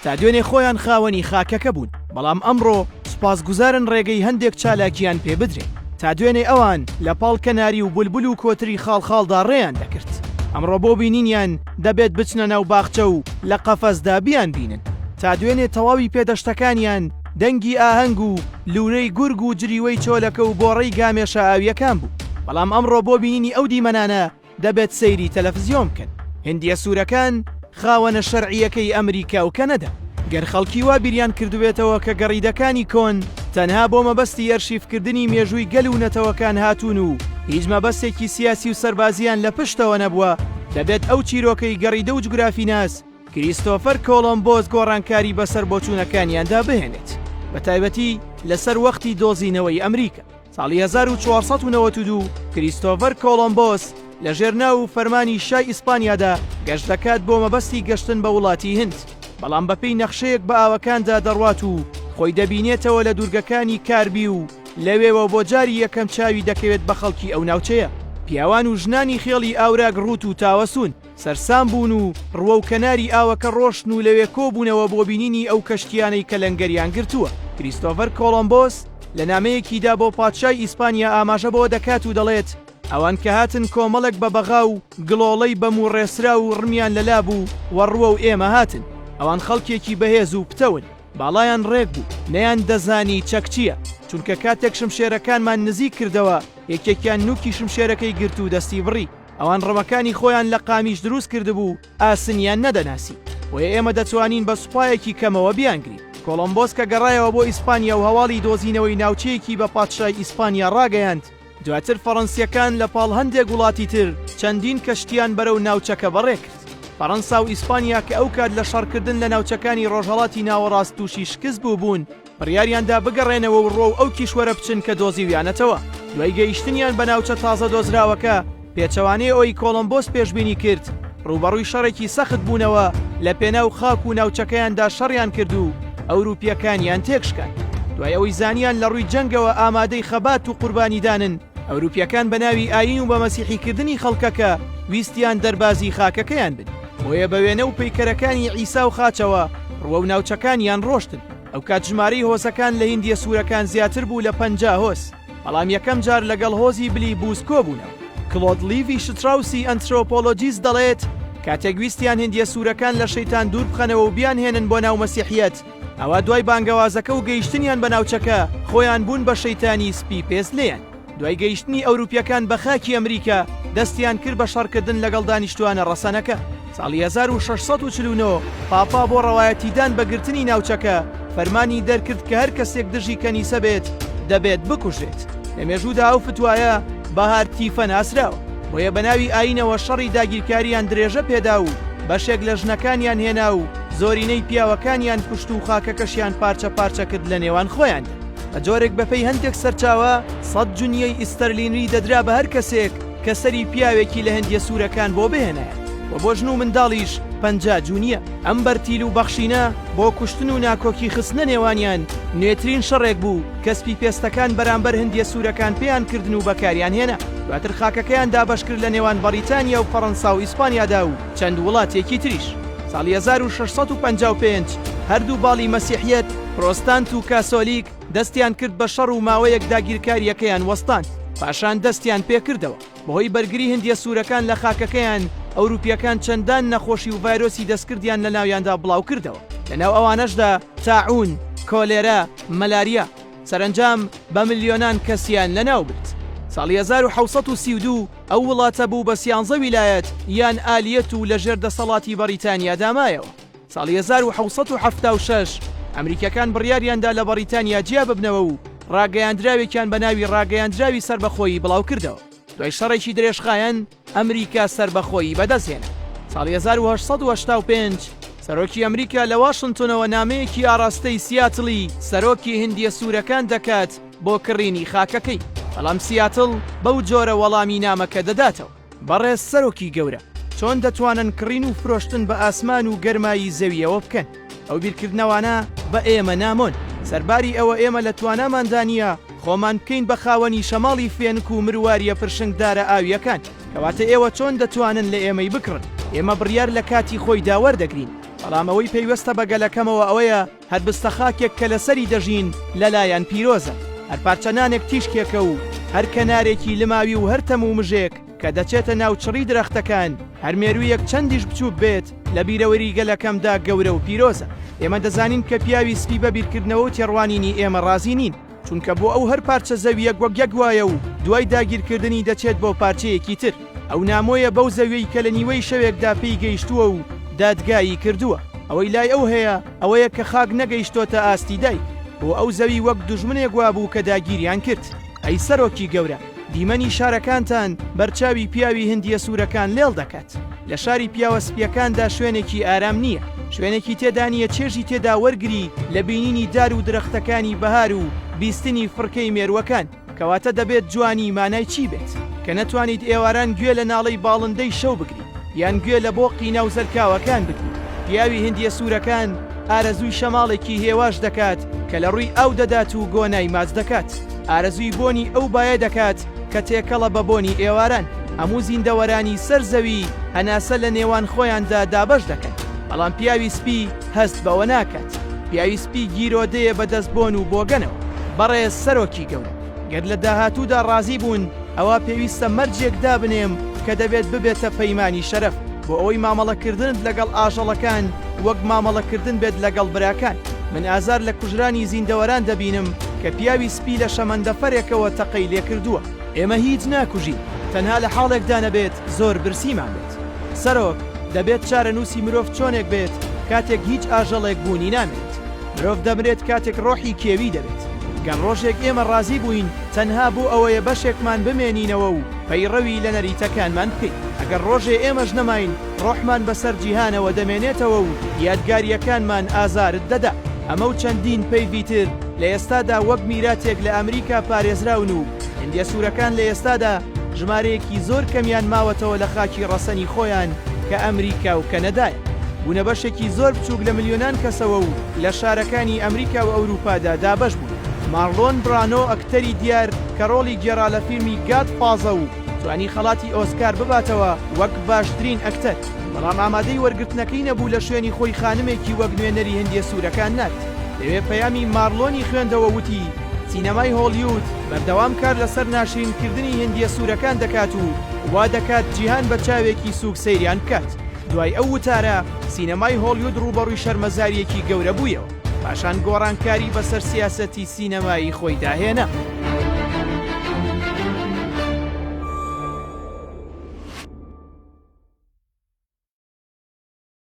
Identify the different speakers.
Speaker 1: تا دوێنێ خۆیان خاوەنی خاکەکە بوون، بەڵام ئەمڕۆ سوپاسگوزارن ڕێگەی هەندێک چالاکیان پێ بدرێ تا دوێنێ ئەوان لە پاڵ کەناری و بولبول و کۆتری خاڵخاڵدا ڕێیان دەکرد. ئەمڕۆ بۆ بینینیان دەبێت بچنە ناو باخچە و لە قەفەسدا بیان بینن تا دوێنێ تەواوی پێدەشتەکانیان دەنگی ئاهەنگ و لورەی گورگ و جریوەی چۆلەکە و گۆڕەی گامێشە ئاویەکان بوو. بەڵام ئەمڕۆ بۆ بینینی ئەو دیمەنانە دەبێت سەیری تەلەڤیزیۆن بکەن. هێندیە سوورەکان خاوەنە شەرعیەکەی ئەمریکا و کەنەدا. گەر خەڵکی وا بیریان کردوێتەوە کە گەڕیدەکانی کۆن تەنها بۆ مەبەستی ئەرشیفکردنی مێژووی گەل و نەتەوەکان هاتوون و هیچ مەبەستێکی سیاسی و سەربازیان لە پشتەوە نەبووە، دەبێت ئەو چیرۆکەی گەڕیدە و جوگرافیناس کریستۆفەر کۆلۆمبۆس گۆڕانکاری بەسەر بۆچوونەکانیاندا بهێنێت، بە تایبەتی لەسەر وەختی دۆزینەوەی ئەمریکا. ساڵی 1492 کریستۆفەر کۆلۆمبۆس لە ژێرناو و فەرمانی شای ئیسپانیادا گەشت دەکات بۆ مەبەستی گەشتن بە وڵاتی هند، بەڵام بەپێی نەخشەیەک بە ئاوەکاندا دەڕوات و خۆی دەبینێتەوە لە دوورگەکانی کاربی و لەوێوە بۆ جاری یەکەم چاوی دەکەوێت بە خەڵکی ئەو ناوچەیە. پیاوان و ژنانی خێڵی ئاوراگ ڕوت و تاوەسون سەرسام بوون و ڕوە و کەناری ئاوەکە ڕۆشن و لەوێ کۆبوونەوە بۆ بینینی ئەو کەشتیانەی کە لەنگەریان گرتووە. کریستۆفەر کۆلۆمبۆس لە نامەیەکیدا بۆ پادشای ئیسپانیا ئاماژە بۆ دەکات و دەڵێت ئەوان کە هاتن کۆمەڵێک بە بەغا و گڵۆڵەی بەم و ڕێسرا و ڕمیان لەلا بوو وەڕوە و ئێمە هاتن، ئەوان خەڵکێکی بەهێز و پتەون، باڵایان ڕێک بوو، نەیان دەزانی چەک چییە، چونکە کاتێک شمشێرەکانمان نزیک کردەوە یەکێکیان نوکی شمشێرەکەی گرت و دەستی بڕی. ئەوان ڕەمەکانی خۆیان لە قامیش دروست کردبوو ئاسنیان نەدەناسی، وە ئێمە دەتوانین بە سوپایەکی کەمەوە بیانگرین. کۆلۆمبۆس کە گەڕایەوە بۆ ئیسپانیا و هەواڵی دۆزینەوەی ناوچەیەکی بە پادشای ئیسپانیا ڕاگەیاند. دواتر فەڕەنسیەکان لە پاڵ هەندێک وڵاتی تر چەندین کەشتیان بەرەو ناوچەکە بەڕێ کرد. فەڕەنسا و ئیسپانیا کە ئەو کات لە شەڕکردن لە ناوچەکانی ڕۆژهەڵاتی ناوەڕاست تووشی شکست بوو بوون، بڕیاریاندا بگەڕێنەوە و ڕۆ و ئەو کیشوەرە بچن کە دۆزیویانەتەوە. دوای گەیشتنیان بە ناوچە تازە دۆزراوەکە پێچەوانەی ئەوەی کۆلۆمبۆس پێشبینی کرد ڕوبەڕووی شەڕێکی سەخت بوونەوە لە پێناو خاک و ناوچەکەیاندا شەڕیان کرد و ئەوروپیەکانیان تێکشکان. دوای ئەوەی زانیان لە ڕووی جەنگەوە ئامادەی خەبات و قوربانیدانن، ئەوروپیەکان بە ناوی ئاین و بە مەسیحیکردنی خەڵکەکە ویستیان دەربازی خاکەکەیان بن. بۆیە بە وێنە و پەیکەرەکانی عیسا و خاچەوە ڕوە و ناوچەکانیان ڕۆشتن. ئەو کات ژمارەی هۆزەکان لە هیندیە سوورەکان زیاتر بوو لە 50 هۆز، بەڵام یەکەم جار لەگەڵ هۆزی بلی بووسکۆ بوونەوە. کلۆد لیڤی شتراوسی ئەنترۆپۆلۆجیست دەڵێت کاتێک ویستیان هیندیە سوورەکان لە شەیتان دوور بخەنەوە و بیان هێنن بۆ ناو مەسیحیەت، ئەوە دوای بانگەوازەکە و گەیشتنیان بە ناوچەکە خۆیان بوون بە شەیتانی سپی پێسلێن. دوای گەیشتنی ئەوروپیەکان بە خاکی ئەمریکا دەستیان کرد بە شەڕکردن لەگەڵ دانیشتوانە ڕەسەنەکە. ساڵی 1649 پاپا بۆ ڕەوایەتیدان بەگرتنی ناوچەکە فەرمانی دەرکرد کە هەر کەسێک دژی کەنیسە بێت دەبێت بکوژێت. لە مێژوودا ئەو فتوایە بەهار تیفە ناسراوە، بۆیە بە ناوی ئاینەوە شەڕی داگیرکاریان درێژە پێدا و بەشێک لە ژنەکانیان هێنا و زۆرینەی پیاوەکانیان کوشت و خاکەکەشیان پارچە پارچە کرد لە نێوان خۆیاندا. بە جۆرێک بەپەی هەندێک سەرچاوە 100 جونیەی ئیستەرلینی دەدرا بە هەر کەسێک کە سەری پیاوێکی لە هەندیە سوورەکان بۆ بهێنایە، و بۆ ژن و منداڵیش 50 جونیە. ئەم بەرتیل و بەخشینە بۆ کوشتن و ناکۆکی خستنە نێوانیان نوێترین شەڕێک بوو کە سپی پێستەکان بەرامبەر هەندیە سوورەکان پێیان کردن و بەکاریان هێنا. دواتر خاکەکەیان دابەش کرد لە نێوان بەریتانیا و فەڕەنسا و ئیسپانیادا و چەند وڵاتێکی تریش. ساڵی 1655 هەردوو باڵی مەسیحیەت، پرۆستانت و کاسۆلیک دەستیان کرد بە شەڕ و ماوەیەک داگیرکاریەکەیان وەستاند. پاشان دەستیان پێکردەوە. بەهۆی بەرگری هەندیە سوورەکان لە خاکەکەیان ئەوروپیەکان چەندان نەخۆشی و ڤایرۆسی دەستکردیان لە ناویاندا بڵاو کردەوە. لەناو ئەوانەشدا تاعون، کۆلێرا، مەلاریا، سەرنجام بە ملیۆنان کەسیان لەناو برد. ساڵی 1632 ئەو وڵاتە بوو بە 13 ویلایەت یان ئالیەت و لەژێر دەسەڵاتی بەریتانیا دامایەوە. ساڵی 1676 ئەمریکەکان بڕیاریاندا لە بەریتانیا جیا ببنەوە و ڕاگەیاندراوێکیان بە ناوی ڕاگەیاندراوی سەربەخۆیی بڵاو کردەوە. دوای شەڕێکی درێژخایەن ئەمریکا سەربەخۆیی بەدەستهێنا. ساڵی 1885 سەرۆکی ئەمریکا لە واشنتنەوە نامەیەکی ئاراستەی سیاتڵی سەرۆکی هندیە سوورەکان دەکات بۆ کڕینی خاکەکەی، بەڵام سیاتڵ بەو جۆرە وەڵامی نامەکە دەداتەوە: بەڕێز سەرۆکی گەورە، چۆن دەتوانن کڕین و فرۆشتن بە ئاسمان و گەرمایی زەویەوە بکەن؟ ئەو بیرکردنەوانە بە ئێمە نامۆن. سەرباری ئەوە ئێمە لە تواناماندانە خۆمان بکەین بە خاوەنی شەماڵی فێنک و مرواریە پرشنگدارە ئاویەکان، کەواتە ئێوە چۆن دەتوانن لە ئێمەی بکڕن؟ ئێمە بڕیار لە کاتی خۆی داوەردەگرین، بەڵام ئەوەی پێیوەستە بە گەلەکەمەوە ئەوەیە هەربستە خاکێک کە لەسەری دەژین لەلایەن پیرۆزە، هەر پارچەنانێک تیشکێکە و هەر کەنارێکی لماوی و هەر تەم و مژێک کە دەچێتە ناو چڕی درەختەکان، هەر مێروویەک چەندیش بچووک بێت لە بیرەوەری گەلەکەمدا گەورە و پیرۆزە. ئێمە دەزانین کە پیاوی سپی بە بیرکردنەوە و تێڕوانینی ئێمە ڕازی نین، چونکە بۆ ئەو هەر پارچە زەویەک وەک یەک وایە و دوای داگیرکردنی دەچێت بۆ پارچەیەکی تر. ئەو نامۆیە بەو زەویەی کە لە نیوەی شەوێکدا پێی گەیشتووە و دادگایی کردووە. ئەوەی لای ئەو هەیە ئەوەیە کە خاک نەگەیشتۆتە ئاستی دایک، بۆ ئەو زەوی وەک دوژمنێک وابوو کە داگیریان کرد. ئەی سەرۆکی گەورە، دیمەنی شارەکانتان بەرچاوی پیاوی هەندیە سوورەکان لێڵ دەکات. لە شاری پیاوە سپیەکاندا شوێنێکی ئارام نییە، شوێنێکی تێدا نیە چێژی تێدا وەرگری لە بینینی دار و درەختەکانی بەهار و بیستنی فڕکەی مێرووەکان، کەواتە دەبێت جوانی مانای چی بێت کە نەتوانیت ئێواران گوێ لە ناڵەی باڵندەی شەو بگری یان گوێ لە بۆقی ناو زەرکاوەکان بگری. پیاوی هەندیە سوورەکان ئارەزووی شەماڵێکی هێواش دەکات کە لە ڕووی ئەو دەدات و گۆنای ماچ دەکات. ئارەزووی بۆنی ئەو باە دەکات کە تێکەڵە بە بۆنی ئێواران. هەموو زیندەوەرانی سەر زەوی هەناسە لە نێوان خۆیاندا دابەش دەکەن، بەڵام پیاوی سپی هەست بەوە ناکات. پیاوی سپی گیرۆدەیە بەدەست بۆن و بۆگەنەوە. بەڕێز سەرۆکی گەورە، گەر لە داهاتوودا ڕازی بوون ئەوە پێویستە مەرجێک دابنێم کە دەبێت ببێتە پەیمانی شەرەف بۆ ئەوەی مامەڵەکردنت لەگەڵ ئاژەڵەکان وەک مامەڵەکردن بێت لەگەڵ براکان. من ئازار لە کوژرانی زیندەوەران دەبینم کە پیاوی سپی لە شەمەندەفەرێکەوە تەقەی لێ کردووە. ئێمە هیچ ناکوژین، تەنها لە حاڵێکدا نەبێت زۆر برسیمان بێت. سەرۆک، دەبێت چارەنووسی مرۆڤ چۆنێک بێت کاتێک هیچ ئاژەڵێک بوونی نامێت. مرۆڤ دەمرێت کاتێک ڕۆحی کێوی دەبێت. گەر ڕۆژێک ئێمە ڕازی بووین تەنها بۆ ئەوەیە بەشێکمان بمێنینەوە و پەیڕەوی لە نەریتەکانمان بکەین. ئەگەر ڕۆژێ ئێمەش نەماین ڕۆحمان بەسەر جیهانەوە دەمێنێتەوە و یادگاریەکانمان ئازارت دەدا. ئەمە و چەندین پەیوی تر لە ئێستادا وەک میراتێک لە ئەمریکا پارێزراون و هەندیە سوورەکان لە ئێستادا ژمارەیەکی زۆر کەمیان ماوەتەوە لە خاکی ڕەسەنی خۆیان کە ئەمریکا و کەنەدایە. بوونە بەشێکی زۆر بچووک لە ملیۆنان کەسەوە و لە شارەکانی ئەمریکا و ئەوروپادا دابەش بوون. مارلۆن برانۆ ئەکتەری دیار کە ڕۆڵی گێڕا لە فیلمی گاد فازە و توانی خەڵاتی ئۆسکار بباتەوە وەک باشترین ئەکتەر، بەڵام ئامادەی وەرگرتنەکەی نەبوو لە شوێنی خۆی خانمێکی وەک نوێنەری هەندیە سوورەکان نات. دەوێ پەیامی مارلۆنی خوێندەوە وتی سینەمای هۆلیوود بەردەوام کار لەسەر ناشرینکردنی هەندیە سوورەکان دەکات و وا دەکات جیهان بە چاوێکی سووک سەیریان بکات. دوای ئەو وتارە سینەمای هۆلیوود ڕوبەڕووی شەرمەزاریەکی گەورە بوویەوە، پاشان گۆڕانکاری بەسەر سیاسەتی سینەمایی خۆی داهێنا.